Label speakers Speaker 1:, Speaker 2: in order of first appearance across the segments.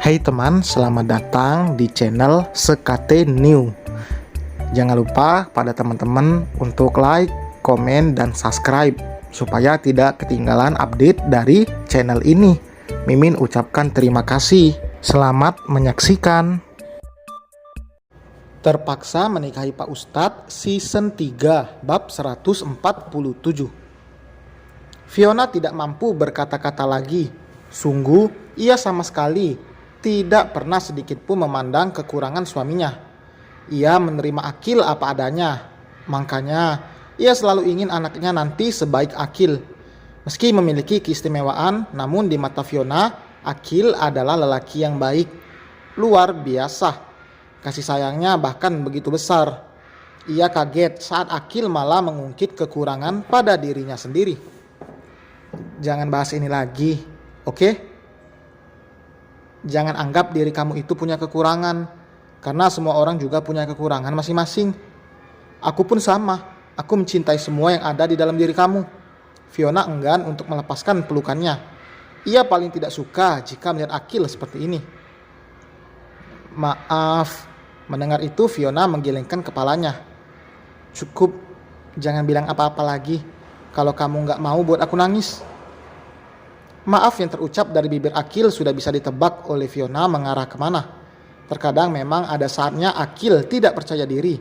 Speaker 1: Hai teman, selamat datang di channel Sekate New. Jangan lupa pada teman-teman untuk like, komen, dan subscribe supaya tidak ketinggalan update dari channel ini. Mimin ucapkan terima kasih. Selamat menyaksikan. Terpaksa menikahi Pak Ustadz season 3 bab 147. Fiona tidak mampu berkata-kata lagi. Sungguh, ia sama sekali tidak pernah sedikit pun memandang kekurangan suaminya. Ia menerima Akil apa adanya. Makanya, ia selalu ingin anaknya nanti sebaik Akil. Meski memiliki keistimewaan, namun di mata Fiona, Akil adalah lelaki yang baik. Luar biasa. Kasih sayangnya bahkan begitu besar. Ia kaget saat Akil malah mengungkit kekurangan pada dirinya sendiri. Jangan bahas ini lagi, oke? Jangan anggap diri kamu itu punya kekurangan, karena semua orang juga punya kekurangan masing-masing. Aku pun sama, aku mencintai semua yang ada di dalam diri kamu. Fiona enggan untuk melepaskan pelukannya. Ia paling tidak suka jika melihat Akil seperti ini. Maaf, mendengar itu Fiona menggelengkan kepalanya. Cukup, jangan bilang apa-apa lagi. Kalau kamu nggak mau buat aku nangis. Maaf yang terucap dari bibir Akil sudah bisa ditebak oleh Fiona mengarah kemana. Terkadang memang ada saatnya Akil tidak percaya diri.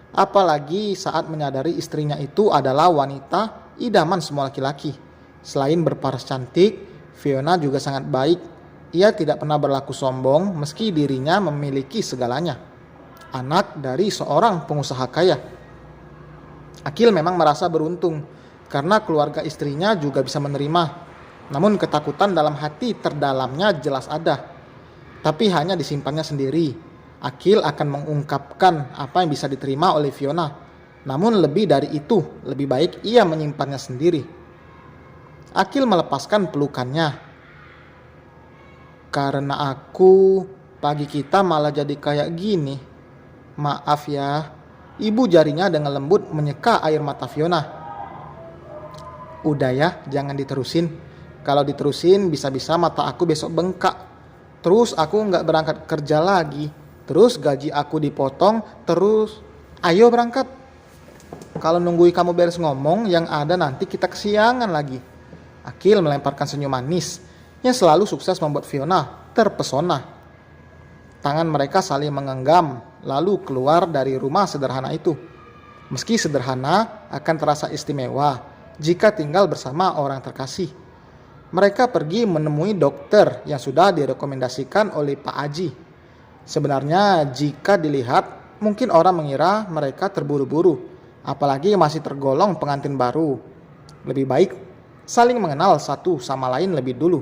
Speaker 1: Apalagi saat menyadari istrinya itu adalah wanita idaman semua laki-laki. Selain berparas cantik, Fiona juga sangat baik. Ia tidak pernah berlaku sombong meski dirinya memiliki segalanya. Anak dari seorang pengusaha kaya. Akil memang merasa beruntung karena keluarga istrinya juga bisa menerima. Namun ketakutan dalam hati terdalamnya jelas ada. Tapi hanya disimpannya sendiri. Akil akan mengungkapkan apa yang bisa diterima oleh Fiona. Namun lebih dari itu, lebih baik ia menyimpannya sendiri. Akil melepaskan pelukannya. Karena aku, pagi kita malah jadi kayak gini. Maaf ya. Ibu jarinya dengan lembut menyeka air mata Fiona. Udah ya, jangan diterusin. Kalau diterusin bisa-bisa mata aku besok bengkak. Terus aku nggak berangkat kerja lagi. Terus gaji aku dipotong. Terus ayo berangkat. Kalau nungguin kamu beres ngomong, yang ada nanti kita kesiangan lagi. Akil melemparkan senyum manis yang selalu sukses membuat Fiona terpesona. Tangan mereka saling mengenggam lalu keluar dari rumah sederhana itu. Meski sederhana akan terasa istimewa jika tinggal bersama orang terkasih. Mereka pergi menemui dokter yang sudah direkomendasikan oleh Pak Aji. Sebenarnya jika dilihat, mungkin orang mengira mereka terburu-buru, apalagi masih tergolong pengantin baru. Lebih baik saling mengenal satu sama lain lebih dulu.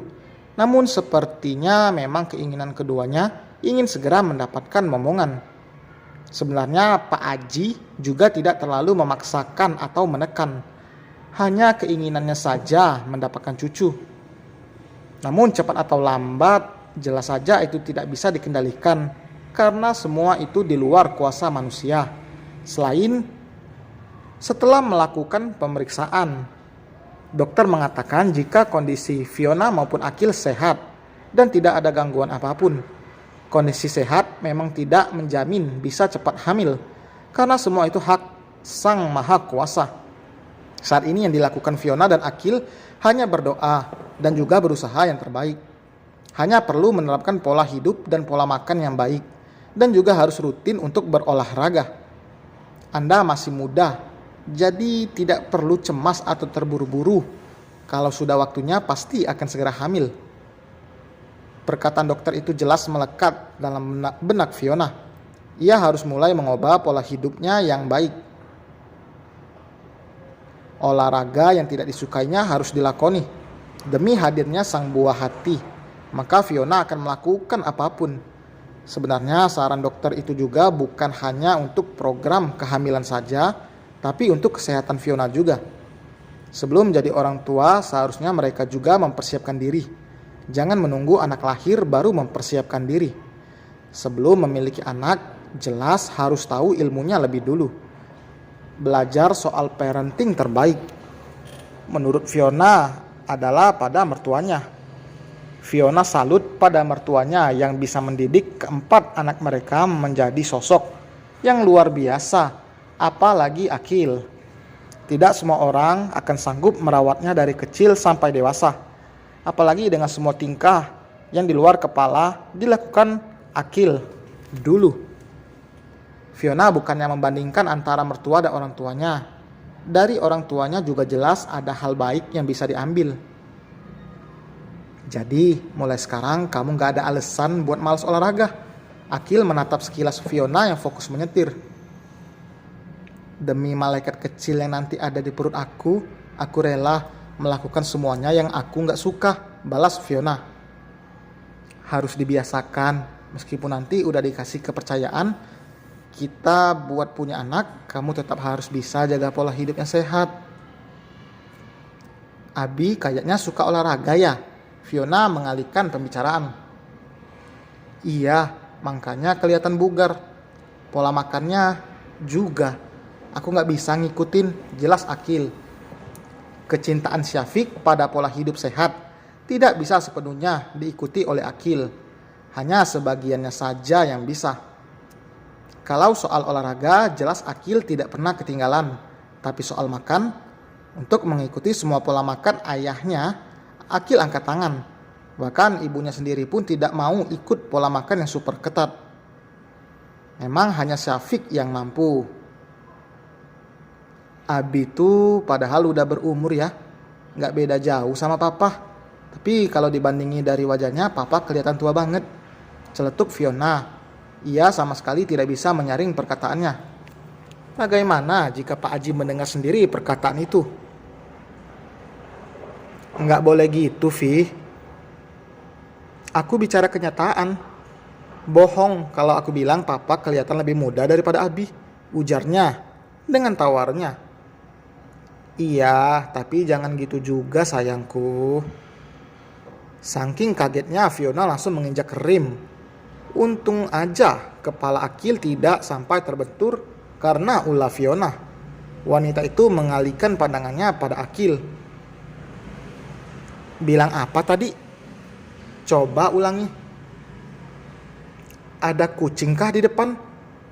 Speaker 1: Namun sepertinya memang keinginan keduanya ingin segera mendapatkan momongan. Sebenarnya Pak Aji juga tidak terlalu memaksakan atau menekan. Hanya keinginannya saja mendapatkan cucu. Namun cepat atau lambat, jelas saja itu tidak bisa dikendalikan karena semua itu di luar kuasa manusia. Setelah melakukan pemeriksaan, dokter mengatakan jika kondisi Fiona maupun Akil sehat dan tidak ada gangguan apapun. Kondisi sehat memang tidak menjamin bisa cepat hamil karena semua itu hak Sang Maha Kuasa. Saat ini yang dilakukan Fiona dan Akil hanya berdoa dan juga berusaha yang terbaik. Hanya perlu menerapkan pola hidup dan pola makan yang baik. Dan juga harus rutin untuk berolahraga. Anda masih muda, jadi tidak perlu cemas atau terburu-buru. Kalau sudah waktunya pasti akan segera hamil. Perkataan dokter itu jelas melekat dalam benak Fiona. Ia harus mulai mengubah pola hidupnya yang baik. Olahraga yang tidak disukainya harus dilakoni. Demi hadirnya sang buah hati, maka Fiona akan melakukan apapun. Sebenarnya saran dokter itu juga bukan hanya untuk program kehamilan saja, tapi untuk kesehatan Fiona juga. Sebelum jadi orang tua, seharusnya mereka juga mempersiapkan diri. Jangan menunggu anak lahir baru mempersiapkan diri. Sebelum memiliki anak, jelas harus tahu ilmunya lebih dulu. Belajar soal parenting terbaik. Menurut Fiona, adalah pada mertuanya. Fiona salut pada mertuanya yang bisa mendidik keempat anak mereka menjadi sosok yang luar biasa, apalagi Akil. Tidak semua orang akan sanggup merawatnya dari kecil sampai dewasa, apalagi dengan semua tingkah yang di luar kepala dilakukan Akil dulu. Fiona bukannya membandingkan antara mertua dan orang tuanya. Dari orang tuanya juga jelas ada hal baik yang bisa diambil. Jadi mulai sekarang kamu gak ada alasan buat malas olahraga. Akil menatap sekilas Fiona yang fokus menyetir. Demi malaikat kecil yang nanti ada di perut aku rela melakukan semuanya yang aku gak suka, balas Fiona. Harus dibiasakan, meskipun nanti udah dikasih kepercayaan, kita buat punya anak, kamu tetap harus bisa jaga pola hidup yang sehat. Abi kayaknya suka olahraga ya? Fiona mengalihkan pembicaraan. Iya, makanya kelihatan bugar. Pola makannya juga. Aku gak bisa ngikutin, jelas Akil. Kecintaan Syafiq pada pola hidup sehat tidak bisa sepenuhnya diikuti oleh Akil. Hanya sebagiannya saja yang bisa. Kalau soal olahraga, jelas Akil tidak pernah ketinggalan. Tapi soal makan, untuk mengikuti semua pola makan ayahnya, Akil angkat tangan. Bahkan ibunya sendiri pun tidak mau ikut pola makan yang super ketat. Memang hanya Syafiq yang mampu. Abi tuh padahal udah berumur ya. Gak beda jauh sama papa. Tapi kalau dibandingi dari wajahnya, papa kelihatan tua banget. Celetuk Fiona. Ia sama sekali tidak bisa menyaring perkataannya. Bagaimana jika Pak Haji mendengar sendiri perkataan itu? Nggak boleh gitu, Vi. Aku bicara kenyataan. Bohong kalau aku bilang papa kelihatan lebih muda daripada Abi, ujarnya dengan tawarnya. Iya, tapi jangan gitu juga sayangku. Saking kagetnya Fiona langsung menginjak rem. Untung aja kepala Akil tidak sampai terbentur karena ulah Fiona. Wanita itu mengalihkan pandangannya pada Akil. Bilang apa tadi? Coba ulangi. Ada kucingkah di depan?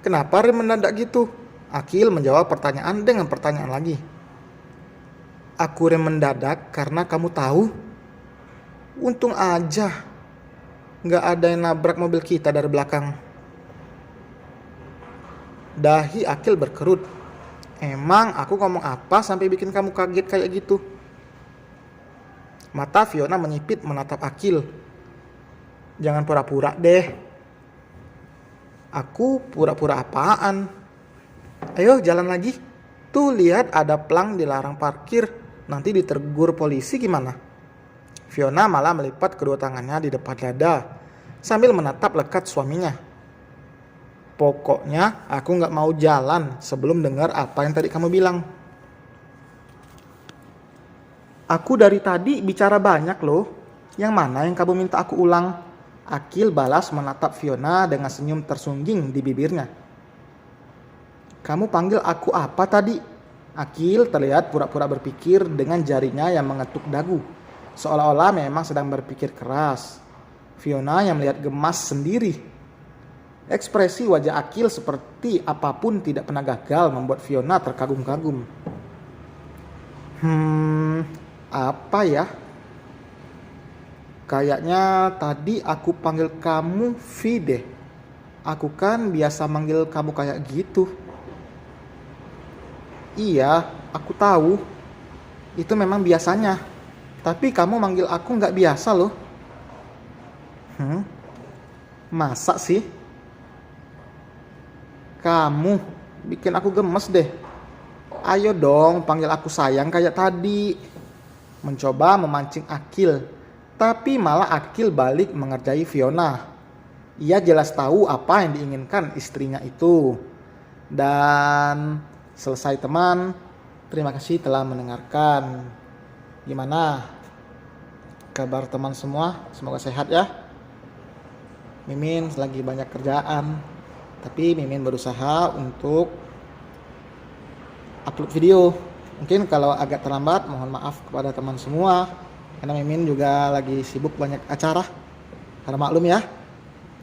Speaker 1: Kenapa rem mendadak gitu? Akil menjawab pertanyaan dengan pertanyaan lagi. Aku rem mendadak karena kamu tahu. Untung aja gak ada yang nabrak mobil kita dari belakang. Dahi Akil berkerut. Emang aku ngomong apa sampai bikin kamu kaget kayak gitu? Mata Fiona menyipit menatap Akil. Jangan pura-pura deh. Aku pura-pura apaan? Ayo jalan lagi. Tuh lihat ada plang dilarang parkir. Nanti ditegur polisi gimana? Fiona malah melipat kedua tangannya di depan dada sambil menatap lekat suaminya. Pokoknya aku gak mau jalan sebelum dengar apa yang tadi kamu bilang. Aku dari tadi bicara banyak loh. Yang mana yang kamu minta aku ulang? Akil balas menatap Fiona dengan senyum tersungging di bibirnya. Kamu panggil aku apa tadi? Akil terlihat pura-pura berpikir dengan jarinya yang mengetuk dagu. Seolah-olah memang sedang berpikir keras. Fiona yang melihat gemas sendiri. Ekspresi wajah Akil seperti apapun tidak pernah gagal membuat Fiona terkagum-kagum. Apa ya? Kayaknya tadi aku panggil kamu Vi deh. Aku kan biasa manggil kamu kayak gitu. Iya, aku tahu. Itu memang biasanya. Tapi kamu manggil aku gak biasa loh. Masa sih? Kamu bikin aku gemes deh. Ayo dong panggil aku sayang kayak tadi. Mencoba memancing Akil, tapi malah Akil balik mengerjai Fiona. Ia jelas tahu apa yang diinginkan istrinya itu. Dan selesai teman, terima kasih telah mendengarkan. Gimana kabar teman semua? Semoga sehat ya. Mimin lagi banyak kerjaan, tapi Mimin berusaha untuk upload video. Mungkin kalau agak terlambat, mohon maaf kepada teman semua. Karena Mimin juga lagi sibuk banyak acara. Karena maklum ya.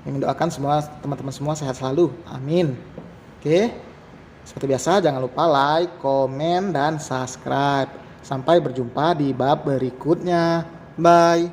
Speaker 1: Mimin doakan semua teman-teman semua sehat selalu. Amin. Oke. Seperti biasa jangan lupa like, komen, dan subscribe. Sampai berjumpa di bab berikutnya. Bye.